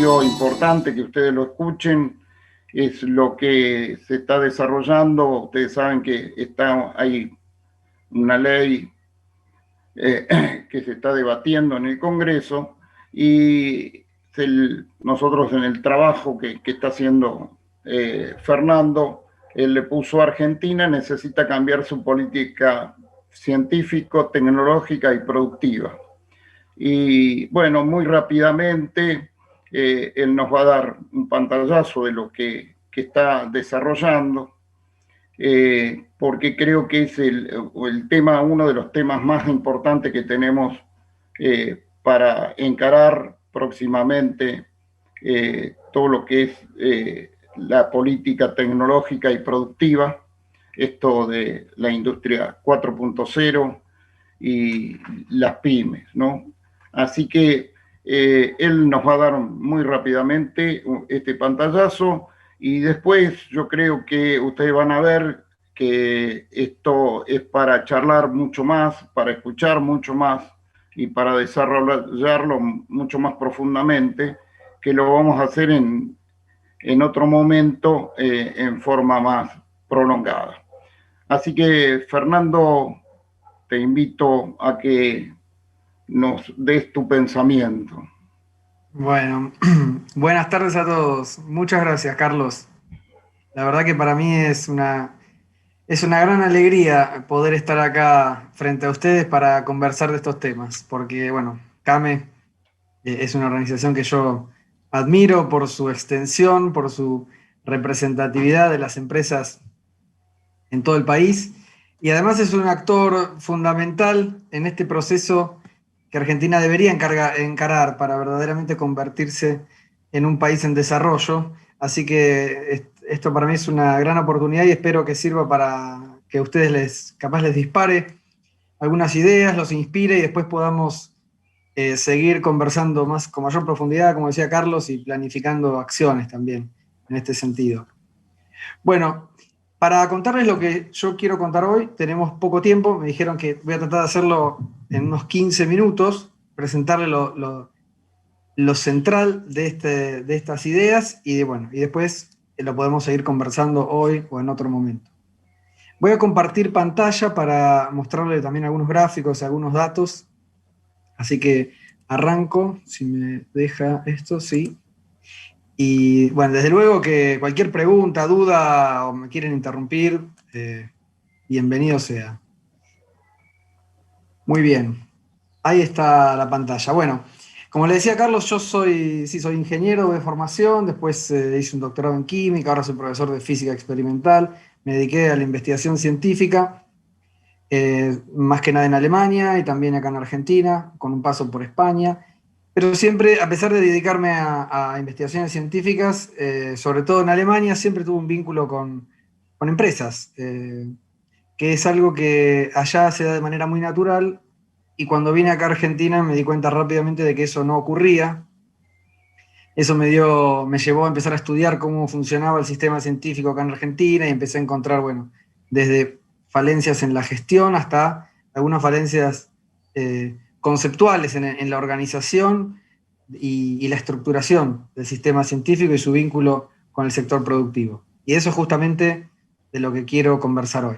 desafío importante que ustedes lo escuchen. Es lo que se está desarrollando. Ustedes saben que hay una ley que se está debatiendo en el Congreso y nosotros en el trabajo que está haciendo Fernando, él le puso a Argentina, necesita cambiar su política científico, tecnológica y productiva. Y bueno, muy rápidamente él nos va a dar un pantallazo de lo que está desarrollando, porque creo que es el tema, uno de los temas más importantes que tenemos para encarar próximamente todo lo que es la política tecnológica y productiva, esto de la industria 4.0 y las pymes, ¿no? Así que él nos va a dar muy rápidamente este pantallazo y después yo creo que ustedes van a ver que esto es para charlar mucho más, para escuchar mucho más y para desarrollarlo mucho más profundamente, que lo vamos a hacer en otro momento en forma más prolongada. Así que, Fernando, te invito a que nos des tu pensamiento. Bueno, buenas tardes a todos. Muchas gracias, Carlos. La verdad que para mí es una gran alegría poder estar acá frente a ustedes para conversar de estos temas, porque, bueno, CAME es una organización que yo admiro por su extensión, por su representatividad de las empresas en todo el país, y además es un actor fundamental en este proceso que Argentina debería encarar para verdaderamente convertirse en un país en desarrollo. Así que esto para mí es una gran oportunidad y espero que sirva para que a ustedes capaz les dispare algunas ideas, los inspire y después podamos seguir conversando más con mayor profundidad, como decía Carlos, y planificando acciones también en este sentido. Bueno, para contarles lo que yo quiero contar hoy, tenemos poco tiempo, me dijeron que voy a tratar de hacerlo en unos 15 minutos, presentarles lo central de estas ideas y después lo podemos seguir conversando hoy o en otro momento. Voy a compartir pantalla para mostrarles también algunos gráficos, algunos datos, así que arranco, si me deja esto, sí. Y bueno, desde luego que cualquier pregunta, duda o me quieren interrumpir, bienvenido sea. Muy bien, ahí está la pantalla. Bueno, como le decía Carlos, yo soy ingeniero de formación, después hice un doctorado en química, ahora soy profesor de física experimental, me dediqué a la investigación científica, más que nada en Alemania y también acá en Argentina, con un paso por España. Pero siempre, a pesar de dedicarme a investigaciones científicas, sobre todo en Alemania, siempre tuve un vínculo con empresas, que es algo que allá se da de manera muy natural, y cuando vine acá a Argentina me di cuenta rápidamente de que eso no ocurría. Eso me llevó a empezar a estudiar cómo funcionaba el sistema científico acá en Argentina y empecé a encontrar, bueno, desde falencias en la gestión hasta algunas falencias conceptuales en la organización y la estructuración del sistema científico y su vínculo con el sector productivo. Y eso es justamente de lo que quiero conversar hoy.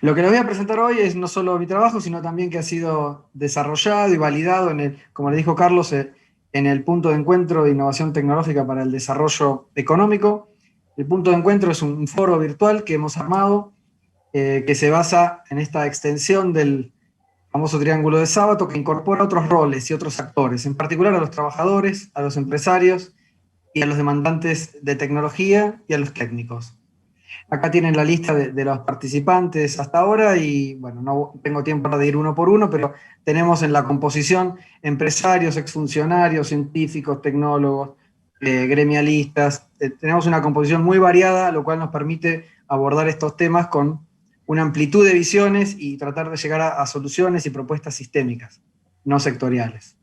Lo que les voy a presentar hoy es no solo mi trabajo, sino también que ha sido desarrollado y validado como le dijo Carlos, en el punto de encuentro de innovación tecnológica para el desarrollo económico. El punto de encuentro es un foro virtual que hemos armado, que se basa en esta extensión del famoso triángulo de Sábato, que incorpora otros roles y otros actores, en particular a los trabajadores, a los empresarios y a los demandantes de tecnología y a los técnicos. Acá tienen la lista de los participantes hasta ahora y, bueno, no tengo tiempo de ir uno por uno, pero tenemos en la composición empresarios, exfuncionarios, científicos, tecnólogos, gremialistas. Tenemos una composición muy variada, lo cual nos permite abordar estos temas con una amplitud de visiones y tratar de llegar a soluciones y propuestas sistémicas, no sectoriales.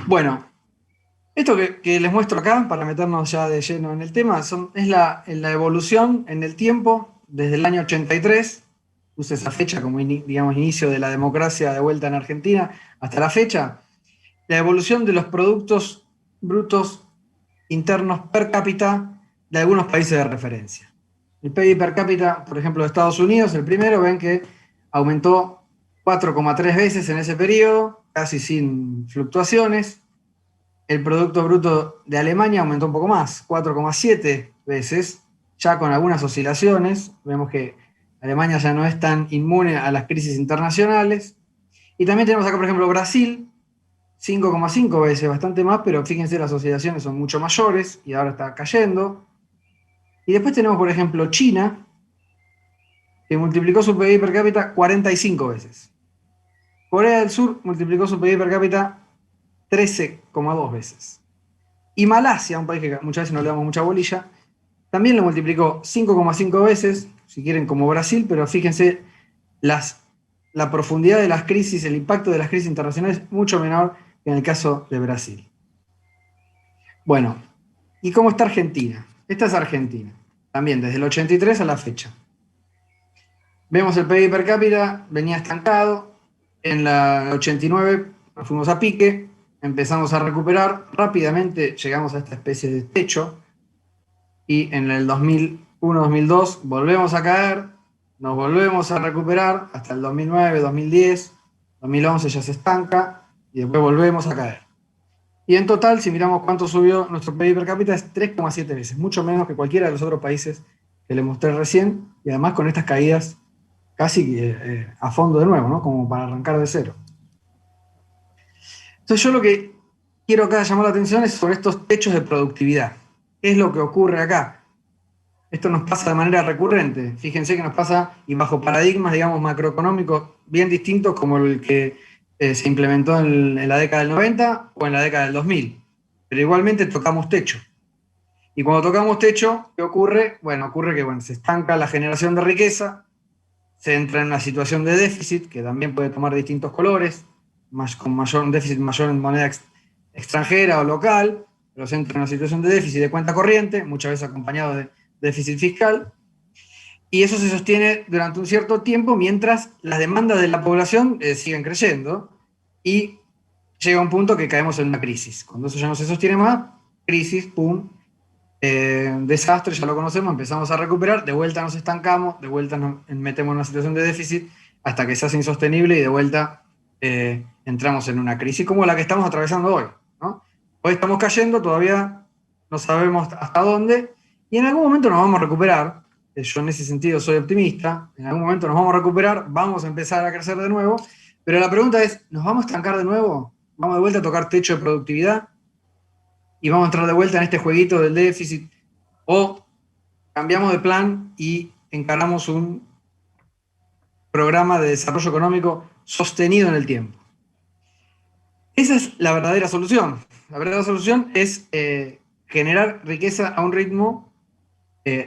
Bueno, esto que les muestro acá, para meternos ya de lleno en el tema, es la evolución en el tiempo, desde el año 83, puse esa fecha como digamos, inicio de la democracia de vuelta en Argentina, hasta la fecha, la evolución de los productos brutos internos per cápita de algunos países de referencia. El PIB per cápita, por ejemplo, de Estados Unidos, el primero, ven que aumentó 4,3 veces en ese periodo, casi sin fluctuaciones. El Producto Bruto de Alemania aumentó un poco más, 4,7 veces, ya con algunas oscilaciones. Vemos que Alemania ya no es tan inmune a las crisis internacionales. Y también tenemos acá, por ejemplo, Brasil, 5,5 veces, bastante más, pero fíjense, las oscilaciones son mucho mayores y ahora está cayendo. Y después tenemos, por ejemplo, China, que multiplicó su PIB per cápita 45 veces. Corea del Sur multiplicó su PIB per cápita 13,2 veces. Y Malasia, un país que muchas veces no le damos mucha bolilla, también lo multiplicó 5,5 veces, si quieren como Brasil, pero fíjense, la profundidad de las crisis, el impacto de las crisis internacionales es mucho menor que en el caso de Brasil. Bueno, ¿y cómo está Argentina? Esta es Argentina, también desde el 83 a la fecha. Vemos el PIB per cápita, venía estancado, en la 89 nos fuimos a pique, empezamos a recuperar, rápidamente llegamos a esta especie de techo, y en el 2001-2002 volvemos a caer, nos volvemos a recuperar hasta el 2009, 2010, 2011 ya se estanca, y después volvemos a caer. Y en total, si miramos cuánto subió nuestro PIB per cápita, es 3,7 veces, mucho menos que cualquiera de los otros países que les mostré recién, y además con estas caídas casi a fondo de nuevo, ¿no? Como para arrancar de cero. Entonces yo lo que quiero acá llamar la atención es sobre estos techos de productividad. ¿Qué es lo que ocurre acá? Esto nos pasa de manera recurrente. Fíjense que nos pasa y bajo paradigmas, digamos, macroeconómicos bien distintos como el que se implementó en la década del 90 o en la década del 2000. Pero igualmente tocamos techo. Y cuando tocamos techo, ¿qué ocurre? Bueno, ocurre que se estanca la generación de riqueza, se entra en una situación de déficit, que también puede tomar distintos colores, con un déficit mayor en moneda extranjera o local, pero se entra en una situación de déficit de cuenta corriente, muchas veces acompañado de déficit fiscal, y eso se sostiene durante un cierto tiempo mientras las demandas de la población siguen creciendo, y llega un punto que caemos en una crisis. Cuando eso ya no se sostiene más, crisis, pum, desastre, ya lo conocemos, empezamos a recuperar, de vuelta nos estancamos, de vuelta nos metemos en una situación de déficit, hasta que se hace insostenible y de vuelta entramos en una crisis como la que estamos atravesando hoy, ¿no? Hoy estamos cayendo, todavía no sabemos hasta dónde, y en algún momento nos vamos a recuperar. Yo en ese sentido soy optimista, en algún momento nos vamos a recuperar, vamos a empezar a crecer de nuevo, pero la pregunta es, ¿nos vamos a estancar de nuevo? ¿Vamos de vuelta a tocar techo de productividad? ¿Y vamos a entrar de vuelta en este jueguito del déficit? ¿O cambiamos de plan y encaramos un programa de desarrollo económico sostenido en el tiempo? Esa es la verdadera solución. La verdadera solución es generar riqueza a un ritmo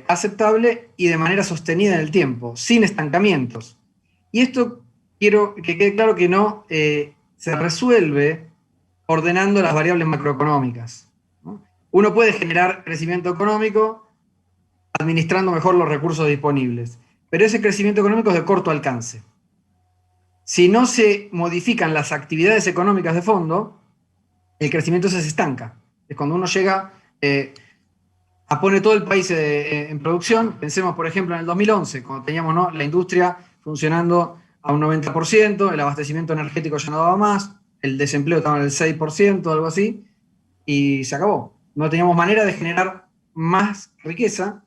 aceptable y de manera sostenida en el tiempo, sin estancamientos. Y esto quiero que quede claro que no se resuelve ordenando las variables macroeconómicas, ¿no? Uno puede generar crecimiento económico administrando mejor los recursos disponibles, pero ese crecimiento económico es de corto alcance. Si no se modifican las actividades económicas de fondo, el crecimiento se estanca. Es cuando uno llega a poner todo el país en producción. Pensemos, por ejemplo, en el 2011, cuando teníamos, ¿no?, la industria funcionando a un 90%, el abastecimiento energético ya no daba más, el desempleo estaba en el 6%, algo así, y se acabó. No teníamos manera de generar más riqueza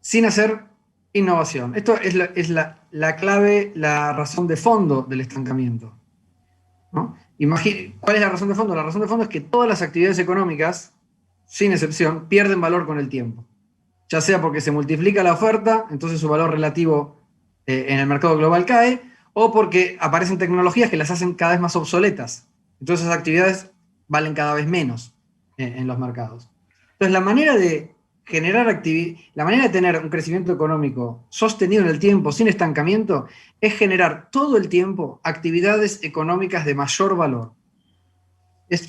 sin hacer innovación. Esto es la clave, la razón de fondo del estancamiento, ¿no? ¿Cuál es la razón de fondo? La razón de fondo es que todas las actividades económicas, sin excepción, pierden valor con el tiempo. Ya sea porque se multiplica la oferta, entonces su valor relativo en el mercado global cae, o porque aparecen tecnologías que las hacen cada vez más obsoletas. Entonces esas actividades valen cada vez menos en los mercados. Entonces la manera de la manera de tener un crecimiento económico sostenido en el tiempo, sin estancamiento, es generar todo el tiempo actividades económicas de mayor valor.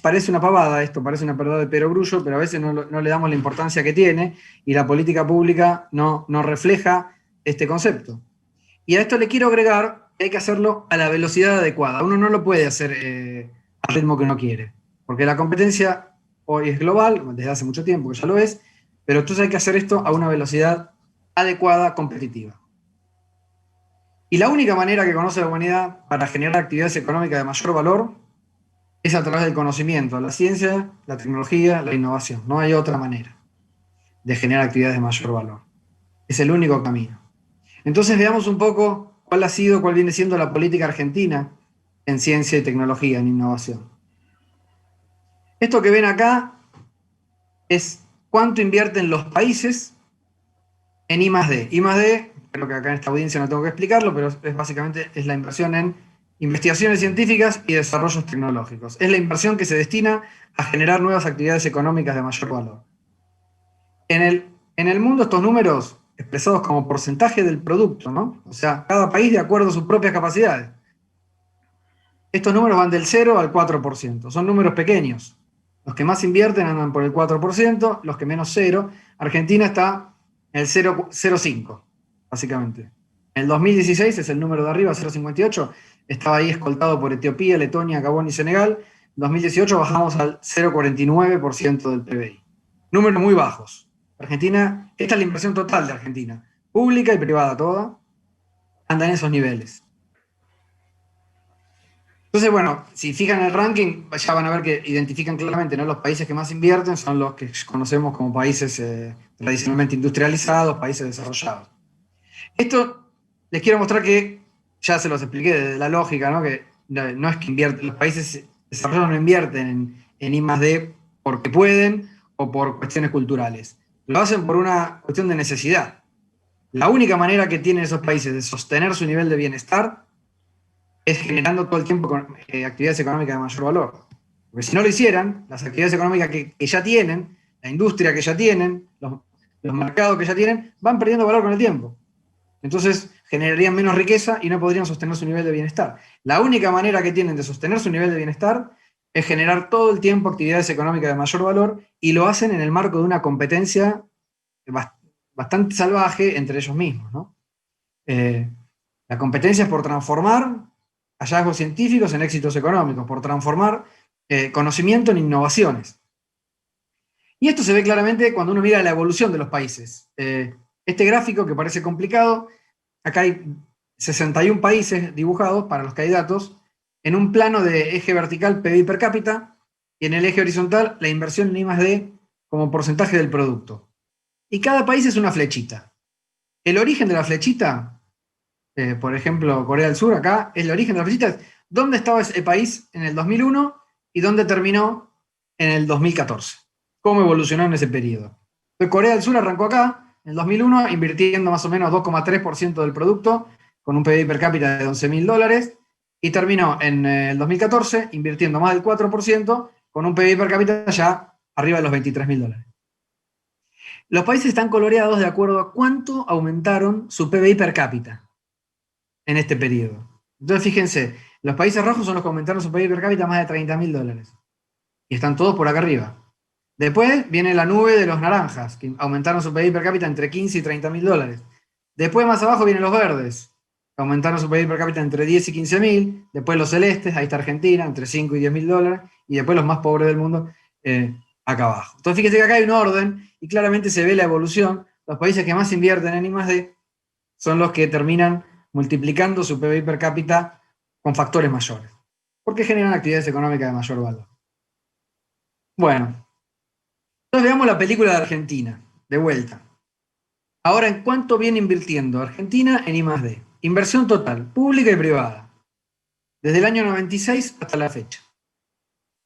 Parece una pavada esto, parece una verdad de perogrullo, pero a veces no le damos la importancia que tiene y la política pública no refleja este concepto. Y a esto le quiero agregar que hay que hacerlo a la velocidad adecuada. Uno no lo puede hacer al ritmo que uno quiere. Porque la competencia hoy es global, desde hace mucho tiempo que ya lo es, pero entonces hay que hacer esto a una velocidad adecuada, competitiva. Y la única manera que conoce la humanidad para generar actividades económicas de mayor valor es a través del conocimiento, la ciencia, la tecnología, la innovación. No hay otra manera de generar actividades de mayor valor. Es el único camino. Entonces veamos un poco cuál viene siendo la política argentina en ciencia y tecnología, en innovación. Esto que ven acá es cuánto invierten los países en I+D. I+D, creo que acá en esta audiencia no tengo que explicarlo, pero básicamente es la inversión en investigaciones científicas y desarrollos tecnológicos. Es la inversión que se destina a generar nuevas actividades económicas de mayor valor. En el mundo estos números expresados como porcentaje del producto, ¿no? O sea, cada país de acuerdo a sus propias capacidades. Estos números van del 0 al 4%. Son números pequeños. Los que más invierten andan por el 4%, los que menos 0. Argentina está en el 0,5, básicamente. En el 2016 es el número de arriba, 0,58. Estaba ahí escoltado por Etiopía, Letonia, Gabón y Senegal. En 2018 bajamos al 0,49% del PBI. Números muy bajos. Argentina, esta es la inversión total de Argentina, pública y privada toda, anda en esos niveles. Entonces, bueno, si fijan el ranking, ya van a ver que identifican claramente, ¿no? Los países que más invierten son los que conocemos como países tradicionalmente industrializados, países desarrollados. Esto les quiero mostrar que, ya se los expliqué desde la lógica, ¿no? Que no es que los países desarrollados no invierten en I+D porque pueden o por cuestiones culturales. Lo hacen por una cuestión de necesidad. La única manera que tienen esos países de sostener su nivel de bienestar es generando todo el tiempo actividades económicas de mayor valor. Porque si no lo hicieran, las actividades económicas que ya tienen, la industria que ya tienen, los mercados que ya tienen, van perdiendo valor con el tiempo. Entonces generarían menos riqueza y no podrían sostener su nivel de bienestar. La única manera que tienen de sostener su nivel de bienestar es generar todo el tiempo actividades económicas de mayor valor, y lo hacen en el marco de una competencia bastante salvaje entre ellos mismos, ¿no? La competencia es por transformar hallazgos científicos en éxitos económicos, por transformar conocimiento en innovaciones. Y esto se ve claramente cuando uno mira la evolución de los países. Este gráfico, que parece complicado, acá hay 61 países dibujados para los que hay datos, en un plano de eje vertical PBI per cápita, y en el eje horizontal la inversión en I+D como porcentaje del producto. Y cada país es una flechita. El origen de la flechita, por ejemplo, Corea del Sur, acá, el origen de la flechita es dónde estaba ese país en el 2001 y dónde terminó en el 2014. Cómo evolucionó en ese periodo. Entonces, Corea del Sur arrancó acá, en el 2001, invirtiendo más o menos 2,3% del producto, con un PBI per cápita de $11.000, y terminó en el 2014 invirtiendo más del 4%, con un PBI per cápita ya arriba de los $23.000. Los países están coloreados de acuerdo a cuánto aumentaron su PBI per cápita en este periodo. Entonces, fíjense, los países rojos son los que aumentaron su PBI per cápita más de $30.000. Y están todos por acá arriba. Después viene la nube de los naranjas, que aumentaron su PBI per cápita entre $15 y $30.000. Después, más abajo, vienen los verdes, que aumentaron su PBI per cápita entre 10 y 15.000. Después los celestes, ahí está Argentina, entre 5 y $10.000. Y después los más pobres del mundo, acá abajo. Entonces, fíjense que acá hay un orden y claramente se ve la evolución. Los países que más invierten en I+D son los que terminan multiplicando su PBI per cápita con factores mayores, porque generan actividades económicas de mayor valor. Bueno, entonces veamos la película de Argentina, de vuelta. Ahora, ¿en cuánto viene invirtiendo Argentina en I+D? Inversión total, pública y privada, desde el año 96 hasta la fecha.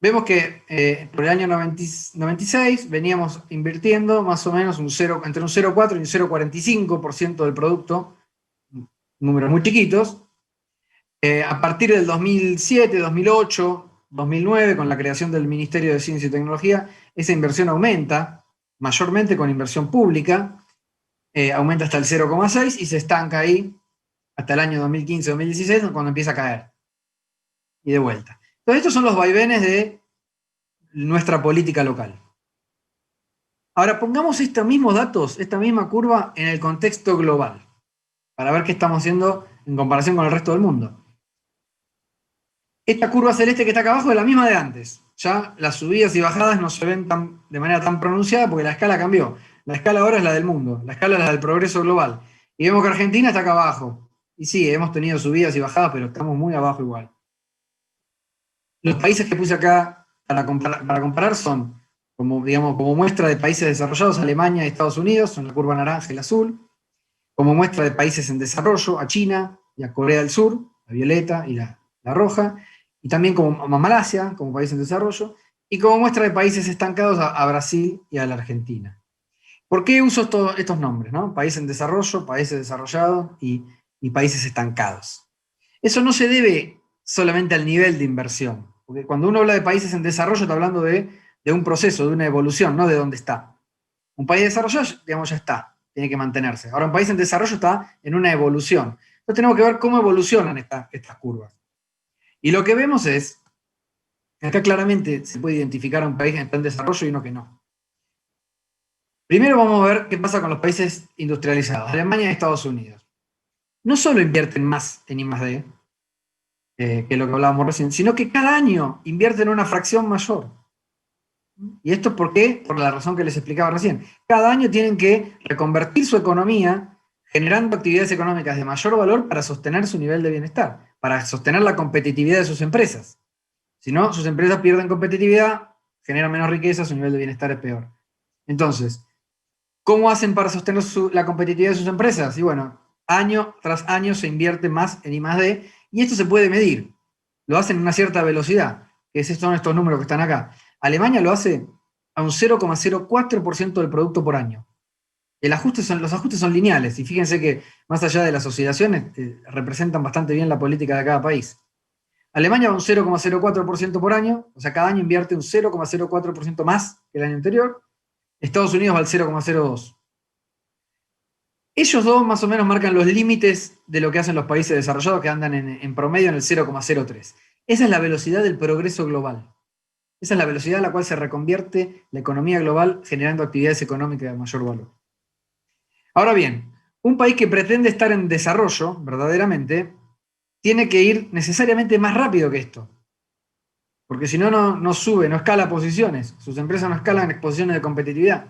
Vemos que por el año 96 veníamos invirtiendo más o menos entre un 0,4 y un 0,45% del producto, números muy chiquitos. A partir del 2007, 2008, 2009, con la creación del Ministerio de Ciencia y Tecnología, esa inversión aumenta, mayormente con inversión pública, aumenta hasta el 0,6 y se estanca ahí hasta el año 2015-2016, cuando empieza a caer. Y de vuelta. Entonces, estos son los vaivenes de nuestra política local. Ahora, pongamos estos mismos datos, esta misma curva, en el contexto global, para ver qué estamos haciendo en comparación con el resto del mundo. Esta curva celeste que está acá abajo es la misma de antes. ya las subidas y bajadas no se ven de manera tan pronunciada porque la escala cambió. La escala ahora es la del mundo, la escala es la del progreso global. Y vemos que Argentina está acá abajo. Y sí, hemos tenido subidas y bajadas, pero estamos muy abajo igual. Los países que puse acá para comparar son, como muestra de países desarrollados, Alemania y Estados Unidos, son la curva naranja y la azul. Como muestra de países en desarrollo, a China y a Corea del Sur, la violeta y la roja. Y también como a Malasia, como país en desarrollo. Y como muestra de países estancados, a Brasil y a la Argentina. ¿Por qué uso estos nombres, ¿no? Países en desarrollo, países desarrollados y países estancados. Eso no se debe solamente al nivel de inversión, porque cuando uno habla de países en desarrollo está hablando de un proceso, de una evolución, no de dónde está. Un país desarrollado, digamos, ya está, tiene que mantenerse. Ahora un país en desarrollo está en una evolución. Entonces tenemos que ver cómo evolucionan estas curvas. Y lo que vemos es, acá claramente se puede identificar a un país que está en desarrollo y uno que no. Primero vamos a ver qué pasa con los países industrializados, Alemania y Estados Unidos. No solo invierten más en I+D, que es lo que hablábamos recién, sino que cada año invierten una fracción mayor. ¿Y esto por qué? Por la razón que les explicaba recién. Cada año tienen que reconvertir su economía generando actividades económicas de mayor valor para sostener su nivel de bienestar, para sostener la competitividad de sus empresas. Si no, sus empresas pierden competitividad, generan menos riqueza, su nivel de bienestar es peor. Entonces, ¿cómo hacen para sostener la competitividad de sus empresas? Y bueno, año tras año se invierte más en I+D, y esto se puede medir. Lo hacen a una cierta velocidad, que son estos números que están acá. Alemania lo hace a un 0,04% del producto por año. Los ajustes son lineales, y fíjense que más allá de las oscilaciones, representan bastante bien la política de cada país. Alemania va a un 0,04% por año, o sea, cada año invierte un 0,04% más que el año anterior. Estados Unidos va al 0,02%. Ellos dos más o menos marcan los límites de lo que hacen los países desarrollados, que andan en promedio en el 0,03. Esa es la velocidad del progreso global. Esa es la velocidad a la cual se reconvierte la economía global generando actividades económicas de mayor valor. Ahora bien, un país que pretende estar en desarrollo, verdaderamente, tiene que ir necesariamente más rápido que esto. Porque si no, no sube, no escala posiciones. Sus empresas no escalan en posiciones de competitividad.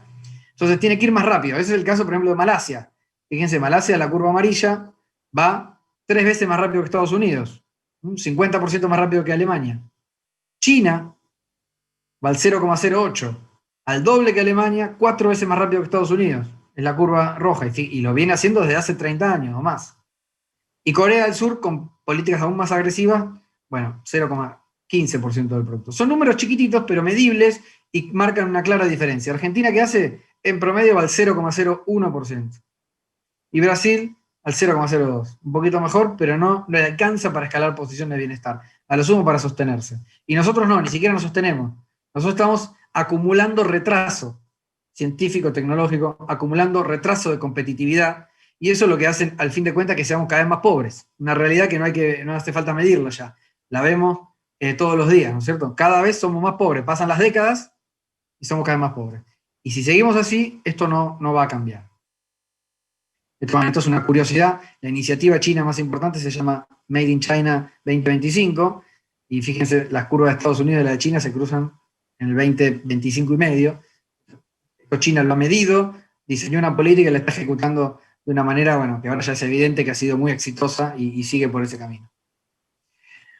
Entonces tiene que ir más rápido. Ese es el caso, por ejemplo, de Malasia. Fíjense, Malasia, la curva amarilla, va 3 veces más rápido que Estados Unidos. Un 50% más rápido que Alemania. China va al 0,08. Al doble que Alemania, 4 veces más rápido que Estados Unidos. Es la curva roja. Y lo viene haciendo desde hace 30 años o más. Y Corea del Sur, con políticas aún más agresivas, bueno, 0,15% del producto. Son números chiquititos, pero medibles, y marcan una clara diferencia. Argentina, ¿qué hace? En promedio va al 0,01%. Y Brasil al 0,02%. Un poquito mejor, pero no le alcanza para escalar posiciones de bienestar. A lo sumo para sostenerse. Y nosotros no, ni siquiera nos sostenemos. Nosotros estamos acumulando retraso científico, tecnológico, acumulando retraso de competitividad, y eso es lo que hacen, al fin de cuentas, que seamos cada vez más pobres. Una realidad que no hace falta medirlo ya. La vemos todos los días, ¿no es cierto? Cada vez somos más pobres. Pasan las décadas y somos cada vez más pobres. Y si seguimos así, esto no va a cambiar. Esto es una curiosidad. La iniciativa china más importante se llama Made in China 2025, y fíjense, las curvas de Estados Unidos y la de China se cruzan en el 2025 y medio. Esto China lo ha medido, diseñó una política y la está ejecutando de una manera, bueno, que ahora ya es evidente que ha sido muy exitosa y sigue por ese camino.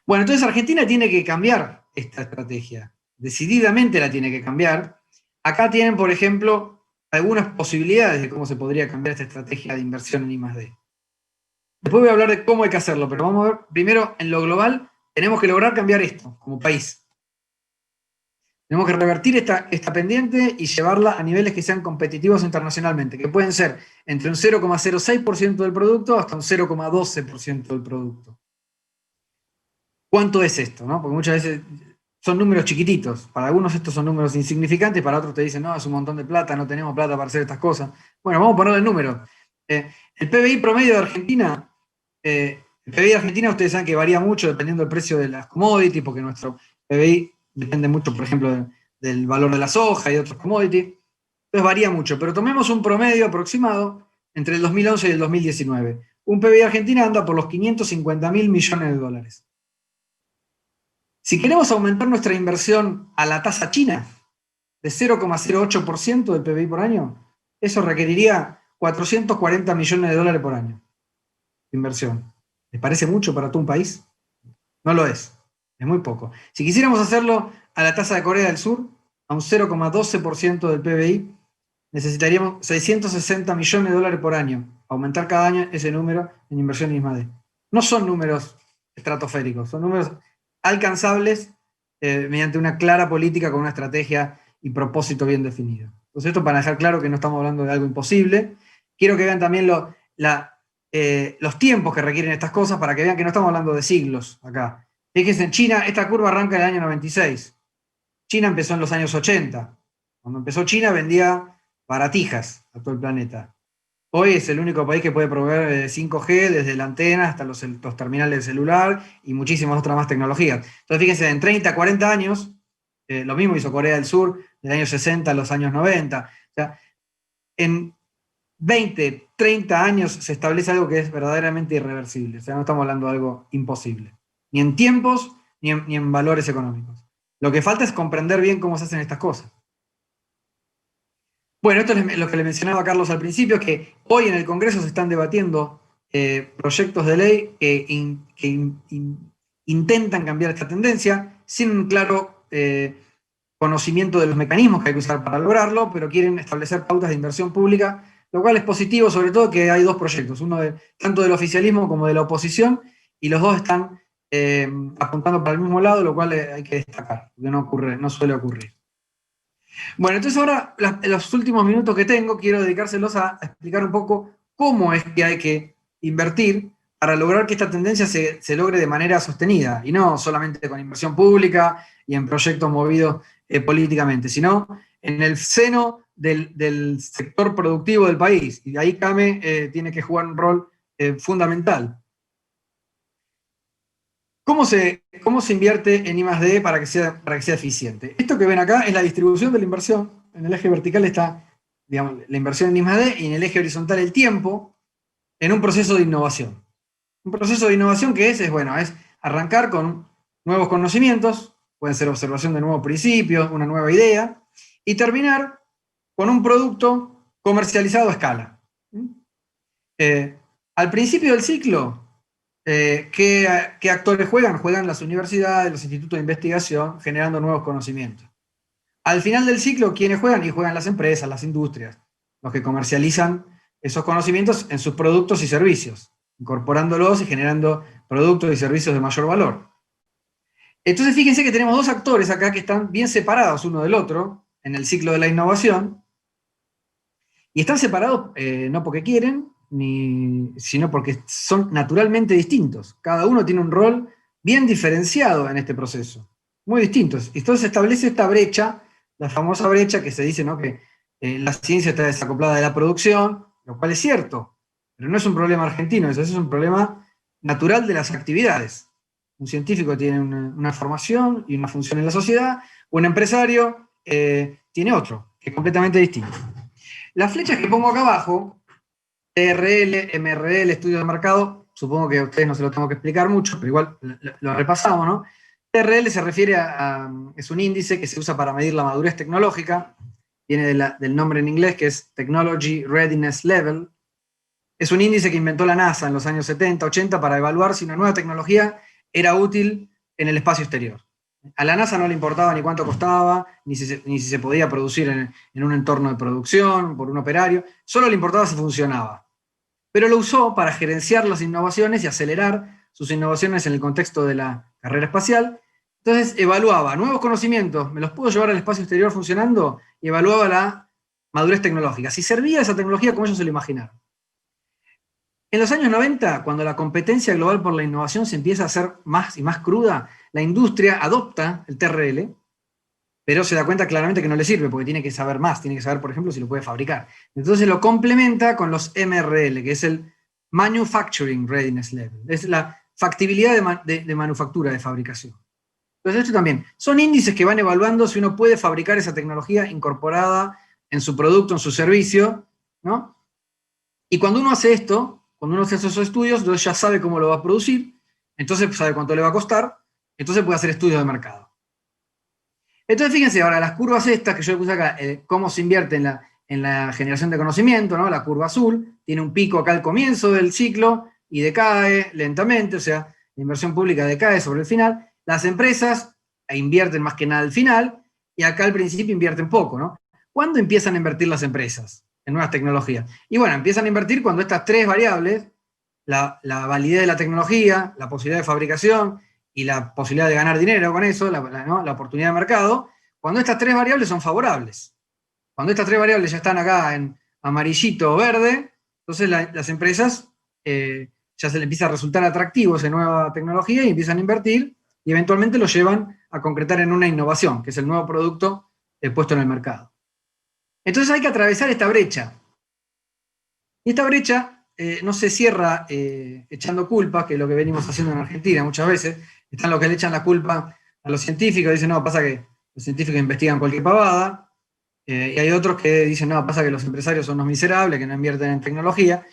Bueno, entonces Argentina tiene que cambiar esta estrategia. Decididamente la tiene que cambiar. Acá tienen, por ejemplo, algunas posibilidades de cómo se podría cambiar esta estrategia de inversión en I+D. Después voy a hablar de cómo hay que hacerlo, pero vamos a ver, primero, en lo global, tenemos que lograr cambiar esto como país. Tenemos que revertir esta pendiente y llevarla a niveles que sean competitivos internacionalmente, que pueden ser entre un 0,06% del producto hasta un 0,12% del producto. ¿Cuánto es esto? ¿No? Porque muchas veces son números chiquititos. Para algunos estos son números insignificantes, para otros te dicen, no, es un montón de plata, no tenemos plata para hacer estas cosas. Bueno, vamos a poner el número. El PBI promedio de Argentina, el PBI de Argentina ustedes saben que varía mucho dependiendo del precio de las commodities, porque nuestro PBI depende mucho, por ejemplo, del valor de la soja y de otros commodities. Entonces varía mucho, pero tomemos un promedio aproximado entre el 2011 y el 2019. Un PBI de Argentina anda por los 550.000 millones de dólares. Si queremos aumentar nuestra inversión a la tasa china, de 0,08% del PBI por año, eso requeriría 440 millones de dólares por año de inversión. ¿Les parece mucho para todo un país? No lo es muy poco. Si quisiéramos hacerlo a la tasa de Corea del Sur, a un 0,12% del PBI, necesitaríamos 660 millones de dólares por año, aumentar cada año ese número en inversión en I+D. No son números estratosféricos, son números alcanzables mediante una clara política con una estrategia y propósito bien definido. Entonces, esto para dejar claro que no estamos hablando de algo imposible. Quiero que vean también los tiempos que requieren estas cosas para que vean que no estamos hablando de siglos acá. Fíjense, en China, esta curva arranca en el año 96. China empezó en los años 80. Cuando empezó China vendía baratijas a todo el planeta. Hoy es el único país que puede proveer 5G, desde la antena hasta los terminales de celular y muchísimas otras más tecnologías. Entonces, fíjense, en 30, 40 años, lo mismo hizo Corea del Sur, del año 60 a los años 90. O sea, en 20, 30 años se establece algo que es verdaderamente irreversible. O sea, no estamos hablando de algo imposible. Ni en tiempos, ni en valores económicos. Lo que falta es comprender bien cómo se hacen estas cosas. Bueno, esto es lo que le mencionaba a Carlos al principio, que hoy en el Congreso se están debatiendo proyectos de ley que intentan cambiar esta tendencia, sin un claro conocimiento de los mecanismos que hay que usar para lograrlo, pero quieren establecer pautas de inversión pública, lo cual es positivo, sobre todo que hay dos proyectos, uno tanto del oficialismo como de la oposición, y los dos están apuntando para el mismo lado, lo cual hay que destacar, porque no suele ocurrir. Bueno, entonces ahora, en los últimos minutos que tengo, quiero dedicárselos a explicar un poco cómo es que hay que invertir para lograr que esta tendencia se logre de manera sostenida, y no solamente con inversión pública y en proyectos movidos políticamente, sino en el seno del sector productivo del país. Y ahí CAME tiene que jugar un rol fundamental. ¿Cómo se invierte en I+D para que sea eficiente? Esto que ven acá es la distribución de la inversión. En el eje vertical está, digamos, la inversión en I+D, y en el eje horizontal el tiempo, en un proceso de innovación. Un proceso de innovación que es arrancar con nuevos conocimientos, pueden ser observación de nuevos principios, una nueva idea, y terminar con un producto comercializado a escala. Al principio del ciclo, ¿qué actores juegan? Juegan las universidades, los institutos de investigación, generando nuevos conocimientos. Al final del ciclo, ¿quiénes juegan? Y juegan las empresas, las industrias, los que comercializan esos conocimientos en sus productos y servicios, incorporándolos y generando productos y servicios de mayor valor. Entonces, fíjense que tenemos dos actores acá que están bien separados uno del otro en el ciclo de la innovación, y están separados no porque quieren, sino porque son naturalmente distintos. Cada uno tiene un rol bien diferenciado en este proceso, muy distintos. Y entonces se establece esta brecha, la famosa brecha que se dice, ¿no?, que la ciencia está desacoplada de la producción, lo cual es cierto, pero no es un problema argentino, eso es un problema natural de las actividades. Un científico tiene una formación y una función en la sociedad, un empresario tiene otro, que es completamente distinto. Las flechas que pongo acá abajo, TRL, MRL, estudio de mercado, supongo que a ustedes no se lo tengo que explicar mucho, pero igual lo repasamos, ¿no? TRL se refiere es un índice que se usa para medir la madurez tecnológica, viene del nombre en inglés que es Technology Readiness Level. Es un índice que inventó la NASA en los años 70, 80 para evaluar si una nueva tecnología era útil en el espacio exterior. A la NASA no le importaba ni cuánto costaba, ni si se podía producir en un entorno de producción, por un operario, solo le importaba si funcionaba. Pero lo usó para gerenciar las innovaciones y acelerar sus innovaciones en el contexto de la carrera espacial. Entonces evaluaba nuevos conocimientos, ¿me los puedo llevar al espacio exterior funcionando? Y evaluaba la madurez tecnológica, si servía esa tecnología como ellos se lo imaginaron. En los años 90, cuando la competencia global por la innovación se empieza a hacer más y más cruda, la industria adopta el TRL, pero se da cuenta claramente que no le sirve, porque tiene que saber más, tiene que saber, por ejemplo, si lo puede fabricar. Entonces lo complementa con los MRL, que es el Manufacturing Readiness Level, es la factibilidad de manufactura, de fabricación. Entonces esto también, son índices que van evaluando si uno puede fabricar esa tecnología incorporada en su producto, en su servicio, ¿no? Y cuando uno hace esto, cuando uno hace esos estudios, entonces ya sabe cómo lo va a producir, entonces sabe cuánto le va a costar, Entonces puede hacer estudios de mercado. Entonces fíjense ahora, las curvas estas que yo puse acá, cómo se invierte en la generación de conocimiento, ¿no? La curva azul, tiene un pico acá al comienzo del ciclo y decae lentamente, o sea, la inversión pública decae sobre el final. Las empresas invierten más que nada al final, y acá al principio invierten poco, ¿no? ¿Cuándo empiezan a invertir las empresas en nuevas tecnologías? Y bueno, empiezan a invertir cuando estas tres variables, la validez de la tecnología, la posibilidad de fabricación y la posibilidad de ganar dinero con eso, ¿no? La oportunidad de mercado, cuando estas tres variables son favorables. Cuando estas tres variables ya están acá en amarillito o verde, entonces las empresas ya se les empieza a resultar atractivo esa nueva tecnología y empiezan a invertir y eventualmente lo llevan a concretar en una innovación, que es el nuevo producto puesto en el mercado. Entonces hay que atravesar esta brecha. Y esta brecha no se cierra echando culpa, que es lo que venimos haciendo en Argentina muchas veces. Están los que le echan la culpa a los científicos, dicen, no, pasa que los científicos investigan cualquier pavada, y hay otros que dicen, no, pasa que los empresarios son unos miserables, que no invierten en tecnología,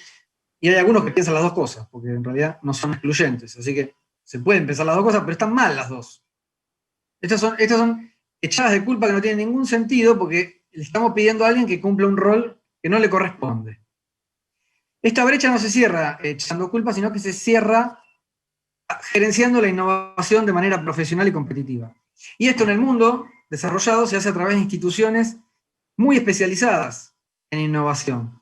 y hay algunos que piensan las dos cosas, porque en realidad no son excluyentes, así que se pueden pensar las dos cosas, pero están mal las dos. Estas son echadas de culpa que no tienen ningún sentido, porque le estamos pidiendo a alguien que cumpla un rol que no le corresponde. Esta brecha no se cierra echando culpa, sino que se cierra gerenciando la innovación de manera profesional y competitiva. Y esto en el mundo desarrollado se hace a través de instituciones muy especializadas en innovación.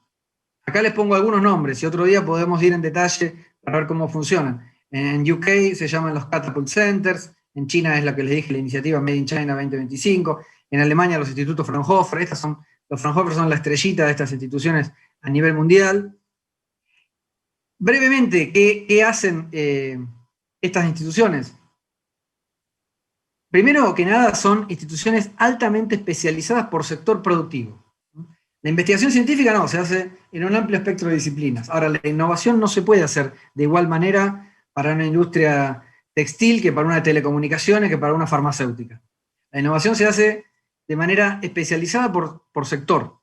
Acá les pongo algunos nombres y otro día podemos ir en detalle para ver cómo funcionan. En UK se llaman los Catapult Centers, en China es la que les dije, la iniciativa Made in China 2025, en Alemania los institutos Fraunhofer, los Fraunhofer son la estrellita de estas instituciones a nivel mundial. Brevemente, ¿qué hacen estas instituciones? Primero que nada, son instituciones altamente especializadas por sector productivo. La investigación científica no, se hace en un amplio espectro de disciplinas. Ahora, la innovación no se puede hacer de igual manera para una industria textil que para una de telecomunicaciones, que para una farmacéutica. La innovación se hace de manera especializada por sector.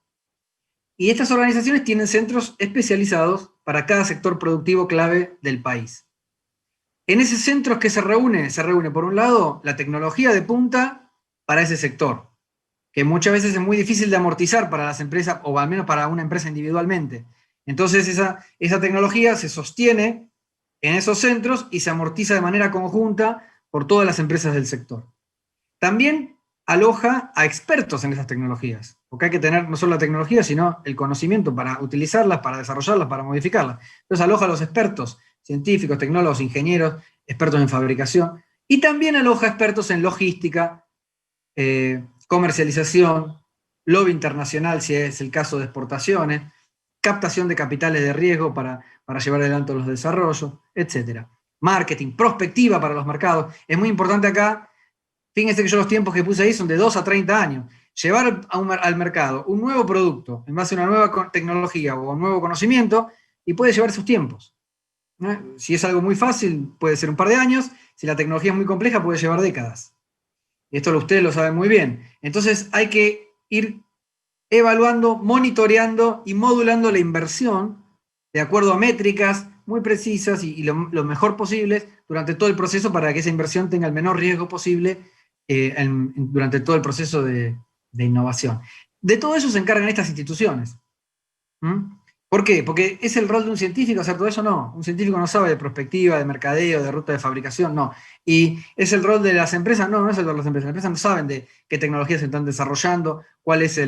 Y estas organizaciones tienen centros especializados para cada sector productivo clave del país. En esos centros que se reúne por un lado la tecnología de punta para ese sector, que muchas veces es muy difícil de amortizar para las empresas, o al menos para una empresa individualmente. Entonces esa tecnología se sostiene en esos centros y se amortiza de manera conjunta por todas las empresas del sector. También aloja a expertos en esas tecnologías, porque hay que tener no solo la tecnología, sino el conocimiento para utilizarlas, para desarrollarlas, para modificarlas. Entonces aloja a los expertos, científicos, tecnólogos, ingenieros, expertos en fabricación, y también aloja expertos en logística, comercialización, lobby internacional, si es el caso de exportaciones, captación de capitales de riesgo para llevar adelante los desarrollos, etc. Marketing, prospectiva para los mercados. Es muy importante acá, fíjense que yo los tiempos que puse ahí son de 2 a 30 años. Llevar al mercado un nuevo producto en base a una nueva tecnología o un nuevo conocimiento, y puede llevar sus tiempos. Si es algo muy fácil, puede ser un par de años. Si la tecnología es muy compleja, puede llevar décadas. Esto ustedes lo saben muy bien. Entonces hay que ir evaluando, monitoreando y modulando la inversión de acuerdo a métricas muy precisas y lo mejor posibles durante todo el proceso, para que esa inversión tenga el menor riesgo posible durante todo el proceso de innovación. De todo eso se encargan estas instituciones. ¿Por qué? Porque es el rol de un científico hacer todo eso. No, un científico no sabe de prospectiva, de mercadeo, de ruta de fabricación, no. Y es el rol de las empresas. No, no es el rol de las empresas. Las empresas no saben de qué tecnologías se están desarrollando, cuáles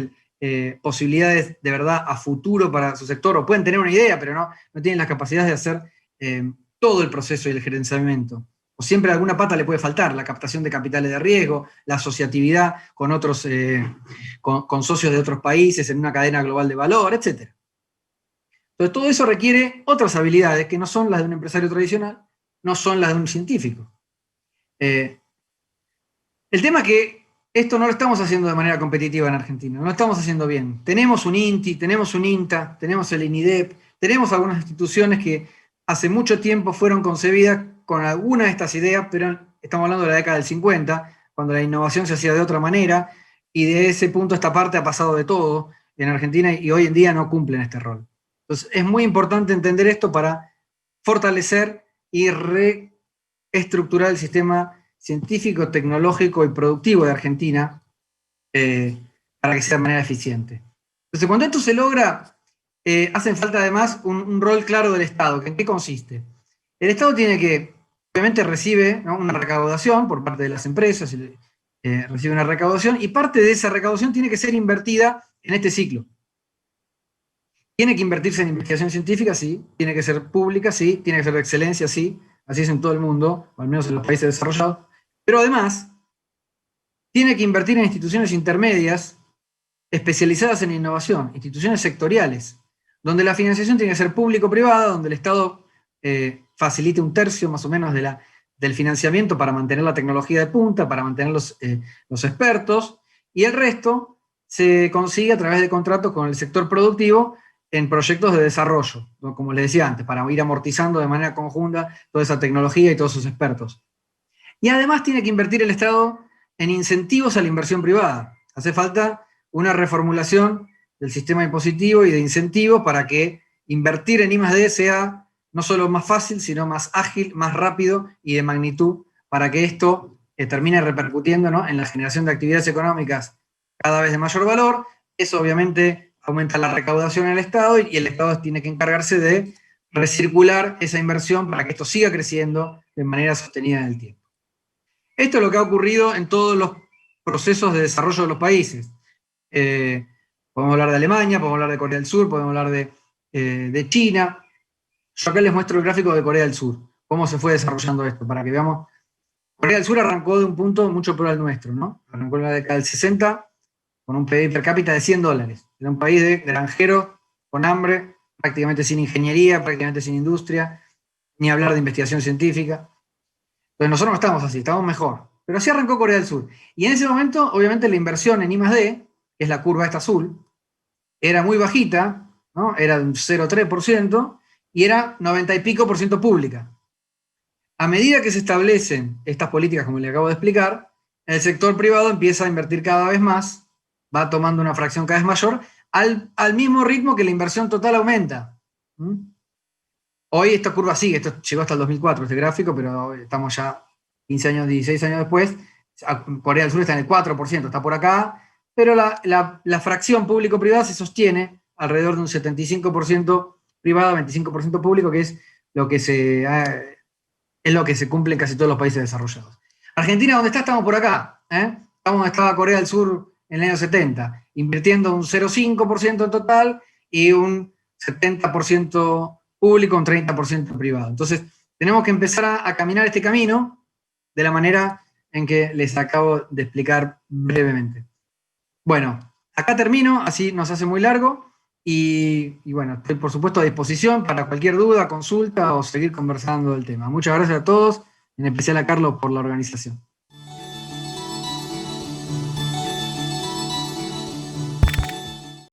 posibilidades de verdad a futuro para su sector, o pueden tener una idea, pero no tienen las capacidades de hacer todo el proceso y el gerenciamiento. O siempre alguna pata le puede faltar: la captación de capitales de riesgo, la asociatividad con otros, con socios de otros países en una cadena global de valor, etc. Entonces todo eso requiere otras habilidades que no son las de un empresario tradicional, no son las de un científico. El tema es que esto no lo estamos haciendo de manera competitiva en Argentina, no lo estamos haciendo bien. Tenemos un INTI, tenemos un INTA, tenemos el INIDEP, tenemos algunas instituciones que hace mucho tiempo fueron concebidas con alguna de estas ideas, pero estamos hablando de la década del 50, cuando la innovación se hacía de otra manera, y de ese punto esta parte ha pasado de todo en Argentina y hoy en día no cumplen este rol. Entonces es muy importante entender esto para fortalecer y reestructurar el sistema científico, tecnológico y productivo de Argentina para que sea de manera eficiente. Entonces, cuando esto se logra, hacen falta además un rol claro del Estado. ¿En qué consiste? El Estado tiene que, obviamente recibe, ¿no?, una recaudación por parte de las empresas, recibe una recaudación, y parte de esa recaudación tiene que ser invertida en este ciclo. Tiene que invertirse en investigación científica, sí. Tiene que ser pública, sí. Tiene que ser de excelencia, sí. Así es en todo el mundo, o al menos en los países desarrollados. Pero además, tiene que invertir en instituciones intermedias especializadas en innovación, instituciones sectoriales, donde la financiación tiene que ser público-privada, donde el Estado facilite un tercio más o menos del financiamiento para mantener la tecnología de punta, para mantener los expertos, y el resto se consigue a través de contratos con el sector productivo en proyectos de desarrollo, ¿no?, como les decía antes, para ir amortizando de manera conjunta toda esa tecnología y todos esos expertos. Y además tiene que invertir el Estado en incentivos a la inversión privada. Hace falta una reformulación del sistema impositivo y de incentivos para que invertir en I+D sea no solo más fácil, sino más ágil, más rápido y de magnitud, para que esto termine repercutiendo, ¿no?, en la generación de actividades económicas cada vez de mayor valor. Eso obviamente aumenta la recaudación en el Estado y el Estado tiene que encargarse de recircular esa inversión para que esto siga creciendo de manera sostenida en el tiempo. Esto es lo que ha ocurrido en todos los procesos de desarrollo de los países. Podemos hablar de Alemania, podemos hablar de Corea del Sur, podemos hablar de China. Yo acá les muestro el gráfico de Corea del Sur, cómo se fue desarrollando esto, para que veamos. Corea del Sur arrancó de un punto mucho peor al nuestro, ¿no? Arrancó en la década del 60 con un PIB per cápita de $100. Era un país de granjeros, con hambre, prácticamente sin ingeniería, prácticamente sin industria, ni hablar de investigación científica. Entonces nosotros no estamos así, estamos mejor. Pero así arrancó Corea del Sur. Y en ese momento, obviamente, la inversión en I+D, que es la curva esta azul, era muy bajita, ¿no? Era un 0,3%, y era 90 y pico % pública. A medida que se establecen estas políticas, como le acabo de explicar, el sector privado empieza a invertir cada vez más, va tomando una fracción cada vez mayor, al mismo ritmo que la inversión total aumenta. Hoy esta curva sigue, esto llegó hasta el 2004, este gráfico, pero estamos ya 15 años, 16 años después. Corea del Sur está en el 4%, está por acá, pero la fracción público-privada se sostiene alrededor de un 75% privado, 25% público, que es lo que se cumple en casi todos los países desarrollados. Argentina, ¿dónde está? Estamos por acá. Estamos donde estaba Corea del Sur en el año 70, invirtiendo un 0,5% en total y un 70% público, un 30% privado. Entonces, tenemos que empezar a caminar este camino de la manera en que les acabo de explicar brevemente. Bueno, acá termino, así nos hace muy largo, y bueno, estoy por supuesto a disposición para cualquier duda, consulta o seguir conversando del tema. Muchas gracias a todos, en especial a Carlos por la organización.